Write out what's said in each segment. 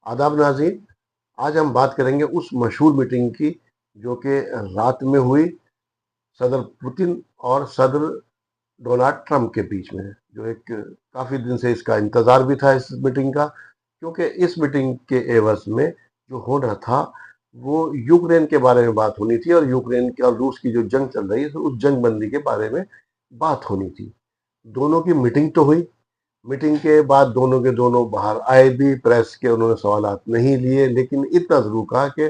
आदाब नाज़रीन, आज हम बात करेंगे उस मशहूर मीटिंग की जो कि रात में हुई सदर पुतिन और सदर डोनाल्ड ट्रंप के बीच में, जो एक काफ़ी दिन से इसका इंतज़ार भी था इस मीटिंग का, क्योंकि इस मीटिंग के एवज़ में जो होना था, वो यूक्रेन के बारे में बात होनी थी और यूक्रेन की और रूस की जो जंग चल रही है, तो उस जंगबंदी के बारे में बात होनी थी। दोनों की मीटिंग तो हुई। मीटिंग के बाद दोनों के दोनों बाहर आए भी, प्रेस के उन्होंने सवालात नहीं लिए, लेकिन इतना ज़रूर कहा कि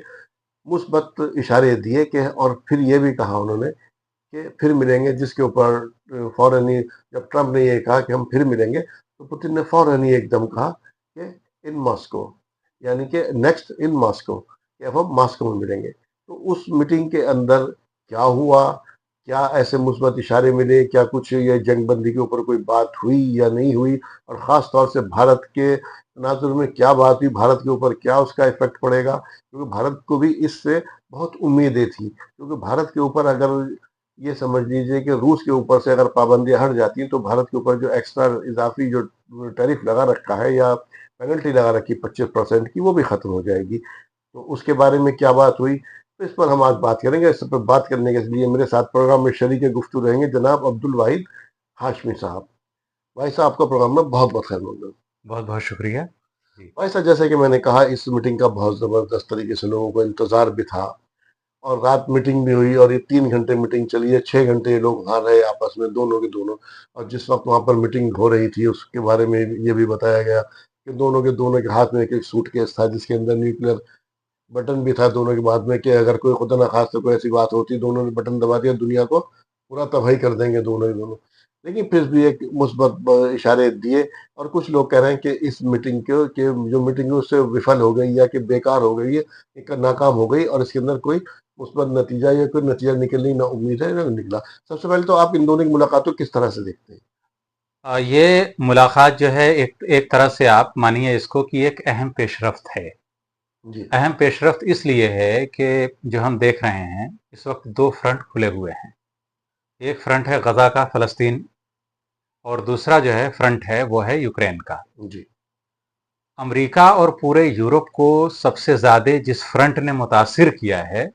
मुस्बत इशारे दिए कि और फिर ये भी कहा उन्होंने कि फिर मिलेंगे, जिसके ऊपर फ़ौरन ही जब ट्रंप ने ये कहा कि हम फिर मिलेंगे, तो पुतिन ने फ़ौरन ही एकदम कहा कि इन मॉस्को, यानी कि नेक्स्ट इन मॉस्को, कि अब हम मॉस्को में मिलेंगे। तो उस मीटिंग के अंदर क्या हुआ, क्या ऐसे मुस्बत इशारे मिले, क्या कुछ ये जंगबंदी के ऊपर कोई बात हुई या नहीं हुई, और ख़ास तौर से भारत के तनाज़ुर में क्या बात हुई, भारत के ऊपर क्या उसका इफ़ेक्ट पड़ेगा, क्योंकि भारत को भी इससे बहुत उम्मीदें थी, क्योंकि भारत के ऊपर अगर ये समझ लीजिए कि रूस के ऊपर से अगर पाबंदियां हट जाती हैं, तो भारत के ऊपर जो एक्स्ट्रा इजाफी जो टैरिफ लगा रखा है या पेनल्टी लगा रखी 25% की, वो भी खत्म हो जाएगी। तो उसके बारे में क्या बात हुई, तो इस पर हम आज बात करेंगे। इस पर बात करने के लिए मेरे साथ प्रोग्राम में शरीक गुफ्तू रहेंगे जनाब अब्दुल वाहिद हाशमी साहब। भाई साहब, आपका प्रोग्राम में बहुत बहुत खैर मकदम। बहुत बहुत शुक्रिया जी। भाई साहब, जैसे कि मैंने कहा, इस मीटिंग का बहुत ज़बरदस्त तरीके से लोगों को इंतज़ार भी था, और रात मीटिंग भी हुई, और ये 3 घंटे मीटिंग चली है, 6 घंटे ये लोग वहाँ रहे आपस में, दोनों के दोनों। और जिस वक्त वहाँ पर मीटिंग हो रही थी, उसके बारे में ये भी बताया गया कि दोनों के हाथ में एक एक सूटकेस था, जिसके अंदर न्यूक्लियर बटन भी था दोनों के बाद में, कि अगर कोई खुदा ना खास्ता कोई ऐसी बात होती, दोनों ने बटन दबा दिया, दुनिया को पूरा तबाही कर देंगे दोनों ही दोनों। लेकिन फिर भी एक मुस्बत इशारे दिए, और कुछ लोग कह रहे हैं कि इस मीटिंग के जो मीटिंग है उससे विफल हो गई, या कि बेकार हो गई है, एक नाकाम हो गई, और इसके अंदर कोई मुस्बत नतीजा या कोई नतीजा निकलने ना उम्मीद है ना निकला। सबसे पहले तो आप इन दोनों की मुलाकात को किस तरह से देखते हैं? ये मुलाकात जो है एक एक तरह से आप मानिए इसको कि एक अहम पेशरफ्त है। जी। अहम पेशरफ्त इसलिए है कि जो हम देख रहे हैं इस वक्त दो फ्रंट खुले हुए हैं। एक फ्रंट है गजा का, फलस्तीन, और दूसरा जो है फ्रंट है वो है यूक्रेन का। जी। अमेरिका और पूरे यूरोप को सबसे ज्यादा जिस फ्रंट ने मुतासिर किया है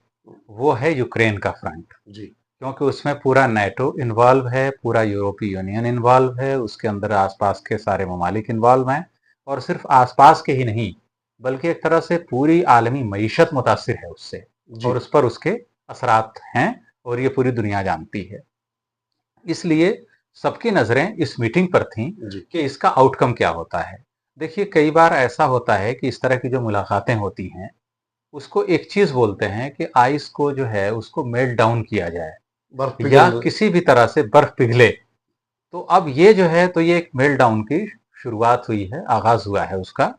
वो है यूक्रेन का फ्रंट, जी। क्योंकि उसमें पूरा नाटो इन्वॉल्व है, पूरा यूरोपीय यूनियन इन्वॉल्व है, उसके अंदर आसपास के सारे ममालिक इन्वॉल्व हैं। और सिर्फ आसपास के ही नहीं, बल्कि एक तरह से पूरी आलमी मईशत मुतासिर है उससे, जी। और उस पर उसके असरात हैं, और ये पूरी दुनिया जानती है। इसलिए सबकी नज़रें इस मीटिंग पर थीं जी। कि इसका आउटकम क्या होता है। देखिए, कई बार ऐसा होता है कि इस तरह की जो मुलाकातें होती हैं उसको एक चीज़ बोलते हैं कि आइस को जो है उसको मेल्ट डाउन किया जाए, बर्फ या पिघल। किसी भी तरह से बर्फ पिघले। तो अब ये जो है, तो ये एक मेल्ट डाउन की शुरुआत हुई है, आगाज हुआ है उसका।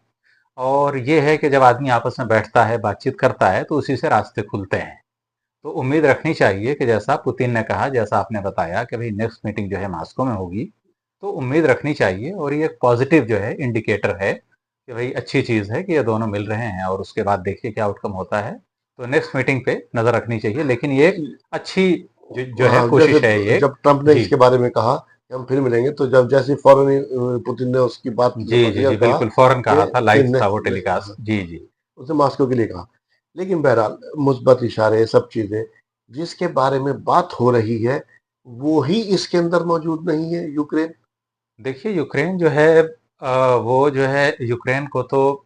और ये है कि जब आदमी आपस में बैठता है, बातचीत करता है, तो उसी से रास्ते खुलते हैं। तो उम्मीद रखनी चाहिए कि जैसा पुतिन ने कहा, जैसा आपने बताया कि भाई नेक्स्ट मीटिंग जो है मॉस्को में होगी, तो उम्मीद रखनी चाहिए, और ये एक पॉजिटिव जो है इंडिकेटर है कि भाई अच्छी चीज़ है कि ये दोनों मिल रहे हैं, और उसके बाद देखिए क्या आउटकम होता है। तो नेक्स्ट मीटिंग पे नज़र रखनी चाहिए, लेकिन ये एक अच्छी जो है हाँ, जैसे कोशिश है ये। जब ट्रंप ने जी इसके बारे में कहा कि हम फिर मिलेंगे, तो जब जैसे फौरन ही पुतिन ने उसकी बात जी लपक जी लिया, जी, कहा बिल्कुल फौरन कि कहा था, लाइव था वो हाँ, टेलीकास्ट। जी जी। उसने मॉस्को के लिए कहा। लेकिन बहरहाल मुस्बत इशारे सब चीजें जिसके बारे में बात हो रही है, वो ही इसके अंदर मौजूद नहीं है, यूक्रेन। देखिए, यूक्रेन जो है वो जो है यूक्रेन को तो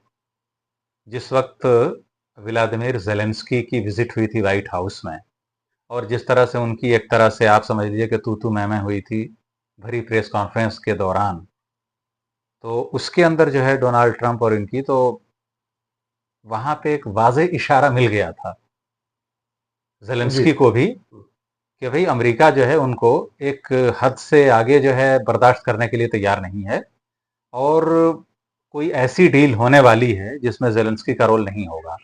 जिस वक्त व्लादिमीर जेलेंस्की की विजिट हुई थी व्हाइट हाउस में, और जिस तरह से उनकी एक तरह से आप समझ लीजिए कि तू तू मैं हुई थी भरी प्रेस कॉन्फ्रेंस के दौरान, तो उसके अंदर जो है डोनाल्ड ट्रंप और इनकी तो वहां पे एक वाजे इशारा मिल गया था जी। जेलेंस्की को भी, कि भाई अमेरिका जो है उनको एक हद से आगे जो है बर्दाश्त करने के लिए तैयार नहीं है, और कोई ऐसी डील होने वाली है जिसमें जेलेंस्की का रोल नहीं होगा।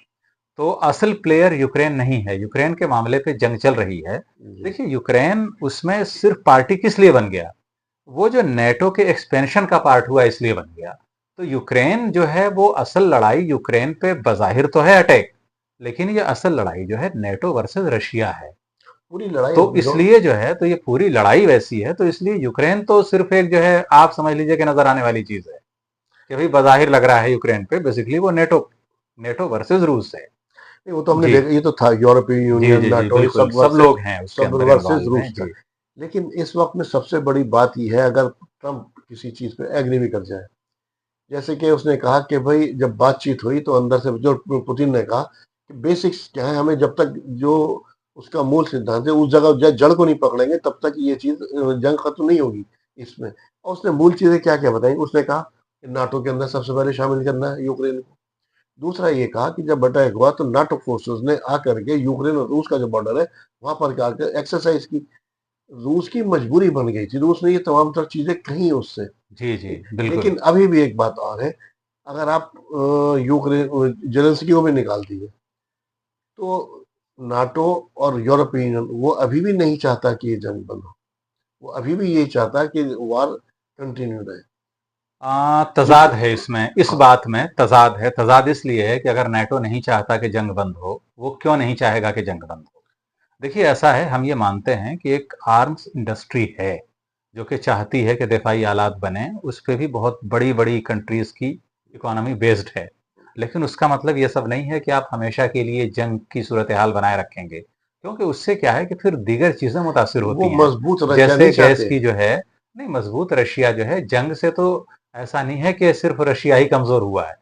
तो असल प्लेयर यूक्रेन नहीं है, यूक्रेन के मामले पे जंग चल रही है। जी। देखिए, यूक्रेन उसमें सिर्फ पार्टी किस लिए बन गया, वो जो नेटो के एक्सपेंशन का पार्ट हुआ इसलिए बन गया। तो यूक्रेन जो है वो असल लड़ाई यूक्रेन पे बजाहिर तो है अटैक, लेकिन ये असल लड़ाई जो है नेटो वर्सेस रशिया है। पूरी लड़ाई तो जो। इसलिए जो है, तो ये पूरी लड़ाई वैसी है, तो इसलिए यूक्रेन तो सिर्फ एक जो है आप समझ लीजिए कि नजर आने वाली चीज है, कि भाई बजाहिर लग रहा है यूक्रेन पे, बेसिकली वो नेटो नेटो वर्सेस रूस है। नहीं, वो तो हमने जी देखा, ये तो था यूरोपियन जी यूनियन, जी जी, नाटो, ये बिल्कुल सब सब वर्सेस, लोग हैं उसके सब अंदर वर्सेस इन्वॉल्व रूस हैं था। जी। लेकिन इस वक्त में सबसे बड़ी बात ये है, अगर ट्रम्प किसी चीज पे एग्री भी कर जाए, जैसे कि उसने कहा कि भाई जब बातचीत हुई तो अंदर से जो पुतिन ने कहा कि बेसिक्स क्या है, हमें जब तक जो उसका मूल सिद्धांत है उस जगह जड़ को नहीं पकड़ेंगे तब तक ये चीज जंग खत्म नहीं होगी इसमें। और उसने मूल चीजें क्या क्या बताई, उसने कहा कि नाटो के अंदर सबसे पहले शामिल करना है यूक्रेन को। दूसरा ये कहा कि जब अटैक हुआ तो नाटो फोर्सेस ने आकर के यूक्रेन और रूस का जो बॉर्डर है वहां पर आकर एक्सरसाइज की। रूस की मजबूरी बन गई थी, रूस ने ये तमाम तर चीजें कही उससे। जी जी बिल्कुल। लेकिन अभी भी एक बात और है, अगर आप यूक्रेन जेलेंस्की को भी निकाल दिए तो नाटो और यूरोपियन यूनियन वो अभी भी नहीं चाहता कि ये जंग बंद हो। वो अभी भी यही चाहता है कि वार कंटिन्यू रहे। तजाद जितने, है इसमें, इस हाँ, बात में तजाद है। तजाद इसलिए है कि अगर नाटो नहीं चाहता कि जंग बंद हो, वो क्यों नहीं चाहेगा कि जंग बंद हो? देखिए ऐसा है, हम ये मानते हैं कि एक आर्म्स इंडस्ट्री है जो कि चाहती है कि दिफाई आलात बने, उस पे भी बहुत बड़ी बड़ी कंट्रीज की इकोनॉमी बेस्ड है। लेकिन उसका मतलब ये सब नहीं है कि आप हमेशा के लिए जंग की सूरत हाल बनाए रखेंगे, क्योंकि उससे क्या है कि फिर दीगर चीजें मुतासिर वो होती हैं। मजबूत रशिया जैसे नहीं गैस चाहते। की जो है, नहीं, मजबूत रशिया जो है जंग से तो ऐसा नहीं है कि सिर्फ रशिया ही कमजोर हुआ है,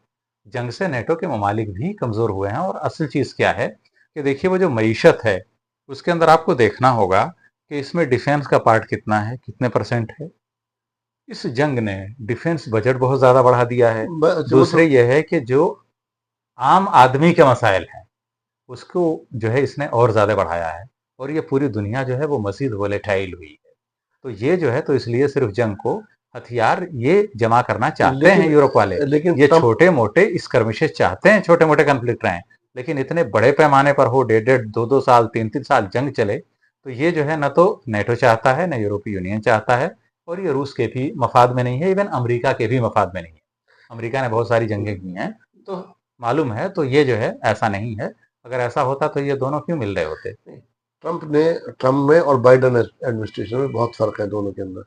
जंग से नेटो के ममालिक भी कमजोर हुए हैं। और असल चीज क्या है कि देखिए वो जो मईशत है उसके अंदर आपको देखना होगा कि इसमें डिफेंस का पार्ट कितना है, कितने परसेंट है। इस जंग ने डिफेंस बजट बहुत ज्यादा बढ़ा दिया है। वो तो दूसरे यह है कि जो आम आदमी के मसाइल हैं उसको जो है इसने और ज्यादा बढ़ाया है, और ये पूरी दुनिया जो है वो मजीद वोलेटाइल हुई है। तो ये जो है तो इसलिए सिर्फ जंग को हथियार ये जमा करना चाहते हैं लेकिन यूरोप वाले। लेकिन ये ट्रम्प, छोटे मोटे स्कर्मिशेस चाहते हैं, छोटे मोटे कन्फ्लिक्ट रहें, लेकिन इतने बड़े पैमाने पर हो, डेढ़ डेढ़ दो दो साल तीन तीन साल जंग चले, तो ये जो है न तो नेटो चाहता है, न यूरोपीय यूनियन चाहता है, और ये रूस के भी मफाद में नहीं है, इवन अमेरिका के भी मफाद में नहीं है। अमेरिका ने बहुत सारी जंगें की हैं, तो मालूम है, तो ये जो है ऐसा नहीं है। अगर ऐसा होता तो ये दोनों क्यों मिल रहे होते? ट्रम्प ने, ट्रम्प में और बाइडेन एडमिनिस्ट्रेशन में बहुत फर्क है दोनों के अंदर।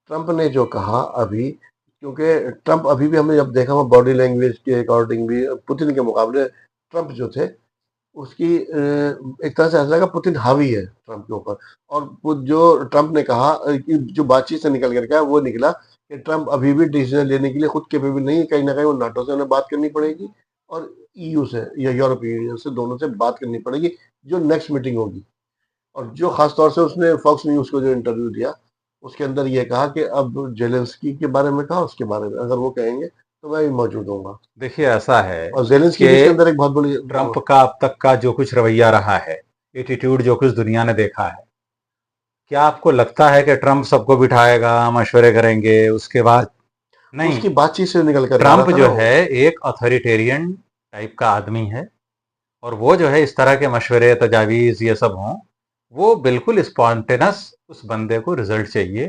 ट्रम्प ने जो कहा अभी, क्योंकि ट्रम्प अभी भी हमने जब देखा, वो बॉडी लैंग्वेज के अकॉर्डिंग भी पुतिन के मुकाबले ट्रम्प जो थे उसकी एक तरह से ऐसा लगा पुतिन हावी है ट्रम्प के ऊपर। और वो जो ट्रम्प ने कहा कि जो बातचीत से निकल करके आया, वो निकला कि ट्रम्प अभी भी डिसीजन लेने के लिए खुद कैपेबल नहीं है, कहीं ना कहीं वो नाटो से उन्हें बात करनी पड़ेगी और ईयू से या यूरोपीय यूनियन से, दोनों से बात करनी पड़ेगी जो नेक्स्ट मीटिंग होगी। और जो खास तौर से उसने फॉक्स न्यूज को जो इंटरव्यू दिया उसके अंदर ये कहा कि अब जेलेंस्की के बारे में कहा, उसके बारे में अगर वो कहेंगे तो मैं भी मौजूद होऊंगा। देखिए ऐसा है और जेलेंस्की भी इसके कि अंदर एक बहुत बड़ी ट्रंप का अब तक का जो कुछ रवैया रहा है, एटीट्यूड जो कुछ दुनिया ने देखा है, क्या आपको लगता है कि ट्रंप सबको बिठाएगा, मशवरे करेंगे उसके बाद? नहीं। उसकी बातचीत से निकल कर आ रहा ट्रंप था ना जो वो। है एक अथॉरिटेरियन टाइप का आदमी है, और वो जो है इस तरह के मशवरे तजावीज ये सब हों, वो बिल्कुल स्पॉन्टेनस उस बंदे को रिजल्ट चाहिए।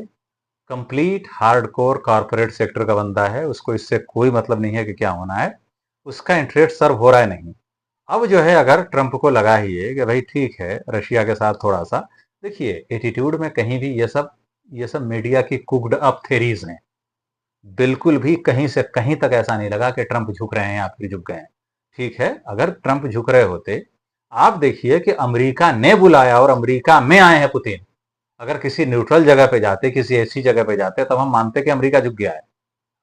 कंप्लीट हार्डकोर कॉरपोरेट सेक्टर का बंदा है, उसको इससे कोई मतलब नहीं है कि क्या होना है, उसका इंटरेस्ट सर्व हो रहा है नहीं। अब जो है अगर ट्रंप को लगा ही है कि भाई ठीक है रशिया के साथ थोड़ा सा, देखिए एटीट्यूड में कहीं भी ये सब मीडिया की कुक्ड अप थेरीज हैं। बिल्कुल भी कहीं से कहीं तक ऐसा नहीं लगा कि ट्रंप झुक रहे हैं या फिर झुक गए हैं। ठीक है, अगर ट्रंप झुक रहे होते, आप देखिए कि अमेरिका ने बुलाया और अमेरिका में आए हैं पुतिन। अगर किसी न्यूट्रल जगह पे जाते, किसी ऐसी जगह पे जाते, तब हम मानते कि अमेरिका झुक गया है।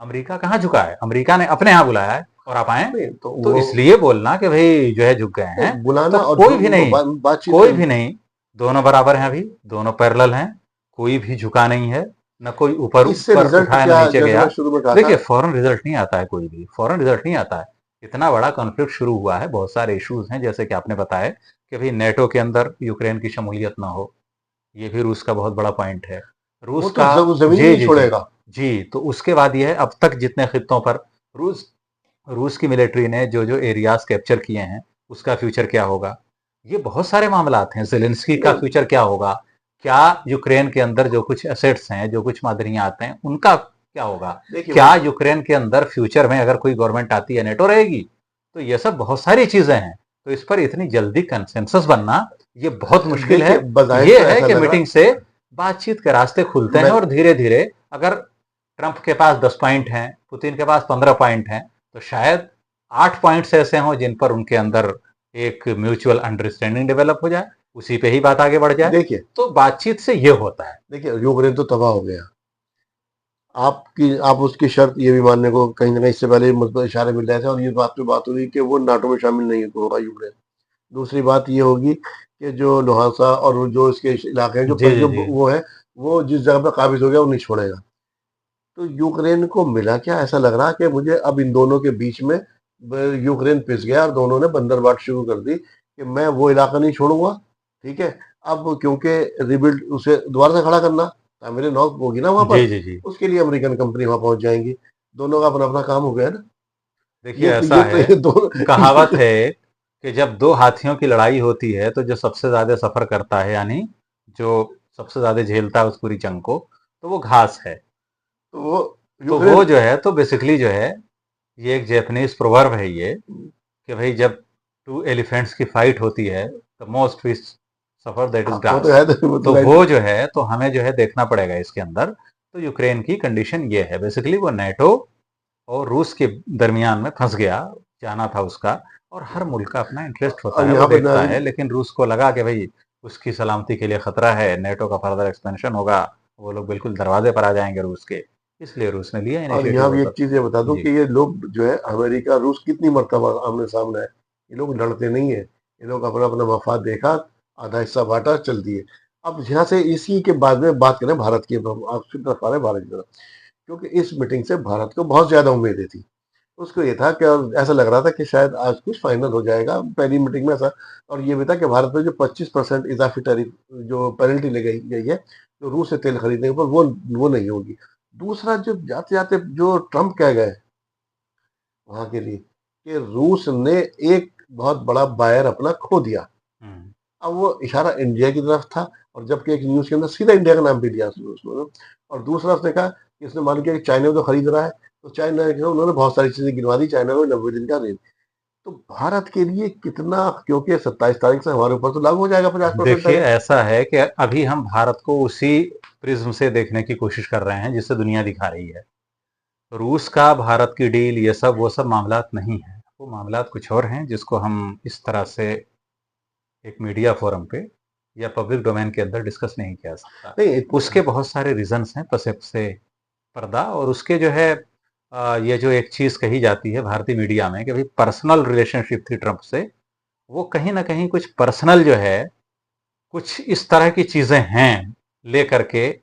अमेरिका कहाँ झुका है? अमेरिका ने अपने यहाँ बुलाया है और आप आए। नहीं तो तो वो, इसलिए बोलना कि भाई जो है झुक गए नहीं, हैं, तो बुलाना और कोई भी नहीं, बातचीत कोई कर। भी नहीं, दोनों बराबर हैं, अभी दोनों पैरेलल हैं। कोई भी झुका नहीं है, न कोई ऊपर इससे ऊपर रिजल्ट उठाया न क्या, नीचे जैसे गया। मैं शुरू में कहा था। देखिए फौरन रिजल्ट नहीं आता है, कोई भी फौरन रिजल्ट नहीं आता है। इतना बड़ा कॉन्फ्लिक्ट शुरू हुआ है, बहुत सारे इश्यूज हैं, जैसे कि आपने बताया कि भाई नेटो के अंदर यूक्रेन की शमूलियत ना हो, ये भी रूस का बहुत बड़ा पॉइंट है। वो रूस तो का, जमीन ही जी नहीं जी जी छोड़ेगा। जी, तो उसके बाद ये है अब तक जितने खित्तों पर रूस रूस की मिलिट्री ने जो जो एरियाज कैप्चर किए हैं, उसका फ्यूचर क्या होगा? ये बहुत सारे मामलात हैं। जेलेंस्की का नहीं, फ्यूचर क्या होगा? क्या यूक्रेन के अंदर जो कुछ एसेट्स हैं, जो कुछ मादरियात हैं, उनका क्या होगा? देखिए वो क्या यूक्रेन के अंदर फ्यूचर में अगर कोई गवर्नमेंट आती है नेटो रहेगी? तो ये सब बहुत सारी चीजें हैं। तो इस पर इतनी जल्दी कंसेंसस बनना ये बहुत मुश्किल है। देखिए बजाहिर ये तो है ऐसा कि लग रहा। मीटिंग से बातचीत के रास्ते खुलते हैं, मैं और धीरे धीरे अगर ट्रंप के पास 10 पॉइंट हैं, पुतिन के पास 15 पॉइंट हैं, तो शायद 8 पॉइंट्स ऐसे हों जिन पर उनके अंदर एक म्यूचुअल अंडरस्टैंडिंग डेवलप हो जाए, उसी पे ही बात आगे बढ़ जाए। देखिए तो बातचीत से ये होता है। देखिए यूक्रेन तो तबाह हो गया। आप उसकी शर्त ये भी मानने को कहीं ना कहीं इससे पहले मतलब इशारे मिल रहे थे, और ये बात पे बात हुई कि वो नाटो में शामिल नहीं होगा यूक्रेन। दूसरी बात ये होगी कि जो लोहासा और वो जो इसके इलाके हैं, जी, जी, जो जी। वो है, वो जिस जगह पर काबिज हो गया वो नहीं छोड़ेगा। तो यूक्रेन को मिला क्या, ऐसा लग रहा कि मुझे अब इन दोनों के बीच में यूक्रेन पिस गया और दोनों ने बंदरबाट शुरू कर दी कि मैं वो इलाका नहीं छोड़ूंगा। ठीक है, अब क्योंकि रिबिल्ड उसे दोबारा से खड़ा करना, मेरे नौ होगी ना वहां जी, पर, जी, जी। उसके लिए अमेरिकन कंपनी वहां पहुंच जाएंगी। दोनों का अपना अपना काम हो गया ना। देखिए ऐसा है, ये दो कहावत है कि जब 2 हाथियों की लड़ाई होती है तो जो सबसे ज़्यादा सफ़र करता है, यानी जो सबसे ज़्यादा झेलता है उस पूरी जंग को, तो वो घास है। तो वो तो वो यूक्रेन जो है तो बेसिकली जो है, ये एक जैपनीज़ प्रोवर्ब है ये, कि भई जब 2 एलिफेंट्स की फाइट होती है, the most which suffer that हाँ, इज़ वो तो ग्रास। है, तो वो तो तो लाइन वो जो है तो हमें जो है देखना पड़ेगा इसके अंदर। तो यूक्रेन की कंडीशन ये है, बेसिकली वो नेटो और रूस के दरमियान में फंस गया, जाना था उसका। और हर मुल्क का अपना इंटरेस्ट होता और है, वो यहाँ पर देखता है, लेकिन रूस को लगा कि भाई उसकी सलामती के लिए खतरा है, नेटो का फर्दर एक्सपेंशन होगा, वो लोग बिल्कुल दरवाजे पर आ जाएंगे रूस के, इसलिए रूस ने लिया और इनिशिएटिव यहाँ भी एक उधर। चीज ये बता दूं जी। कि ये लोग जो है अमेरिका रूस कितनी मर्तबा आमने सामने है, ये लोग लड़ते नहीं है। ये लोग अपना अपना मफाद देखा, आधा हिस्सा बांटा, चल दिए। अब यहाँ से इसी के बाद में बात करें भारत की, अब हम आपकी तरफ आ रहे हैं भारत की तरफ, क्योंकि इस मीटिंग से भारत को बहुत ज्यादा उम्मीदें थी। उसको ये था कि, और ऐसा लग रहा था कि शायद आज कुछ फाइनल हो जाएगा पहली मीटिंग में ऐसा। और ये भी था कि भारत में जो 25% इजाफी टैरिफ जो पेनल्टी ले गई गई है जो रूस से तेल खरीदने पर, वो नहीं होगी। दूसरा, जो जाते जाते जो ट्रम्प कह गए वहां के लिए कि रूस ने एक बहुत बड़ा बायर अपना खो दिया। हम्म। अब वो इशारा इंडिया की तरफ था, और जबकि एक न्यूज के अंदर सीधा इंडिया का नाम भी लिया उसने। और दूसरा उसने कहा कि इसने मान किया कि चाइना में तो खरीद रहा है, तो चाइना के उन्होंने बहुत सारी चीजें गिनवा दी, चाइना को 90 दिन का रेट। तो भारत के लिए कितना, क्योंकि 27 तारीख से हमारे ऊपर तो लागू हो जाएगा 50% देखिए टैरिफ। ऐसा है कि अभी हम भारत को उसी प्रिज्म से देखने की कोशिश कर रहे हैं जिससे दुनिया दिखा रही है। रूस का भारत की डील, ये सब वो सब मामलात नहीं है, वो मामलात कुछ और हैं जिसको हम इस तरह से एक मीडिया फोरम पे या पब्लिक डोमेन के अंदर डिस्कस नहीं किया सकता। नहीं उसके बहुत सारे रीजंस हैं, पसे से पर्दा। और उसके जो है ये जो एक चीज कही जाती है भारतीय मीडिया में कि भाई पर्सनल रिलेशनशिप थी ट्रंप से, वो कहीं ना कहीं कुछ पर्सनल जो है, कुछ इस तरह की चीजें हैं लेकर के,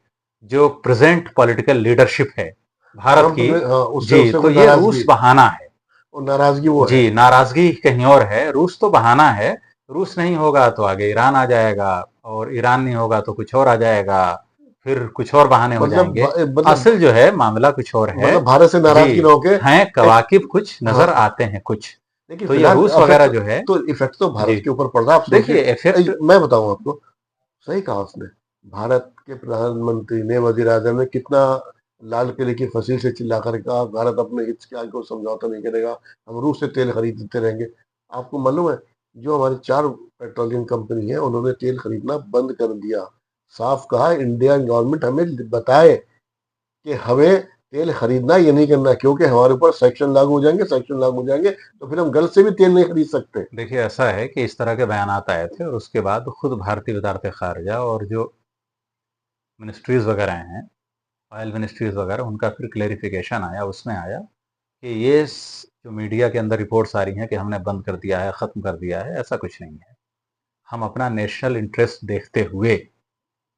जो प्रेजेंट पॉलिटिकल लीडरशिप है भारत ट्रम्प की। ने, हाँ, उससे जी, उससे तो कोई ये रूस नाराजगी, बहाना है। और नाराजगी वो है। जी, नाराजगी कहीं और है, रूस तो बहाना है। रूस नहीं होगा तो आगे ईरान आ जाएगा, और ईरान नहीं होगा तो कुछ और आ जाएगा, फिर कुछ और बहाने हो मतलब जाएंगे। मतलब असल जो है मामला कुछ और है। भारत से जी, नाराजगी ना होके हैं एक, कवाकिब कुछ हाँ, नजर आते हैं कुछ। लेकिन तो ये फिलहाल रूस वगैरह इफेक्ट, जो है। तो इफेक्ट तो जी, भारत के ऊपर पड़ रहा है। आप सोचिए, देखिए इफेक्ट। मैं बताऊं आपको, सही कहा उसने। भारत के प्रधानमंत्री ने, वजीर आजम ने कितना लाल किले की फसील से चिल्ला कर कहा भारत अपने हित के आगे को समझौता नहीं करेगा, हम रूस से तेल खरीदते रहेंगे। आपको मालूम है, जो हमारी 4 पेट्रोलियम कंपनी है उन्होंने तेल खरीदना बंद कर दिया। साफ कहा, इंडियन गवर्नमेंट हमें बताए कि हमें तेल खरीदना, ये नहीं करना, क्योंकि हमारे ऊपर सेक्शन लागू हो जाएंगे, सेक्शन लागू हो जाएंगे तो फिर हम गल्फ से भी तेल नहीं खरीद सकते। देखिए ऐसा है कि इस तरह के बयानात आए थे, और उसके बाद खुद भारतीय वजारत खारजा और जो मिनिस्ट्रीज वगैरह हैं, ऑयल मिनिस्ट्रीज वगैरह, उनका फिर क्लेरिफिकेशन आया, उसमें आया कि ये जो मीडिया के अंदर रिपोर्ट्स आ रही हैं कि हमने बंद कर दिया है, ख़त्म कर दिया है, ऐसा कुछ नहीं है। हम अपना नेशनल इंटरेस्ट देखते हुए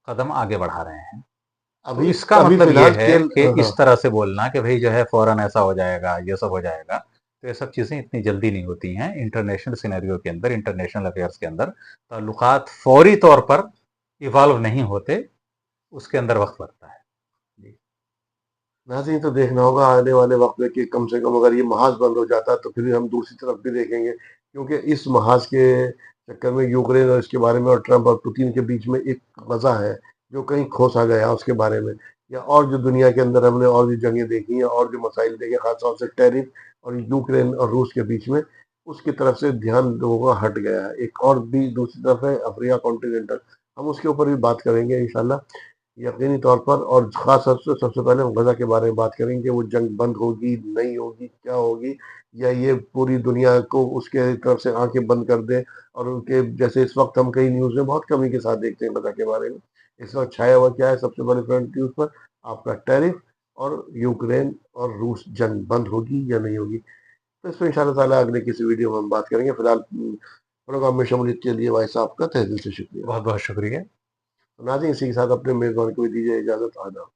कदम आगे बढ़ा रहे हैं। तो अभी इसका अभी मतलब ये फिलहाल है तेल, कि हाँ, हाँ। इस तरह से बोलना कि भाई जो है फौरन ऐसा हो जाएगा, ये सब हो जाएगा, तो ये सब चीज़ें इतनी जल्दी नहीं होती हैं। इंटरनेशनल सिनेरियो के अंदर, इंटरनेशनल अफेयर्स के अंदर ताल्लुकात फौरी तौर पर इवॉल्व नहीं होते, उसके अंदर वक्त लगता है। जी। नाज़रीन, तो देखना होगा आने वाले वक्त में कि कम से कम अगर ये महाज बंद हो जाता तो फिर हम दूसरी तरफ भी देखेंगे, क्योंकि इस महाज के चक्कर में यूक्रेन और इसके बारे में, और ट्रंप और पुतिन के बीच में एक मज़ा है जो कहीं खो सा गया उसके बारे में। या और जो दुनिया के अंदर हमने और भी जंगें देखी हैं और जो मसाइल देखे, खासतौर से टैरिफ और यूक्रेन और रूस के बीच में, उसकी तरफ से ध्यान लोगों का हट गया है। एक और भी दूसरी तरफ है अफ्रीका कॉन्टिनेंटल, हम उसके ऊपर भी बात करेंगे इंशाल्लाह। यकीनी तौर पर, और ख़ास तौर से सबसे पहले हम गज़ा के बारे में बात करेंगे कि वो जंग बंद होगी, नहीं होगी, क्या होगी, या ये पूरी दुनिया को उसके तरफ से आँखें बंद कर दे, और उनके जैसे इस वक़्त हम कई न्यूज़ में बहुत कमी के साथ देखते हैं गज़ा के बारे में। इस वक़्त छाया हुआ क्या है सबसे बड़े फ्रंट न्यूज़ पर? आपका टैरिफ और यूक्रेन और रूस जंग बंद होगी या नहीं होगी? तो इस पे इंशाअल्लाह ताला अगले किसी वीडियो में हम बात करेंगे। फिलहाल प्रोग्राम में शमूलियत के लिए भाई साहब का तहे दिल से शुक्रिया। बहुत बहुत शुक्रिया। नाज़रीन, इसी के साथ अपने मेज़बान को भी दीजिए इजाज़त। आदाब।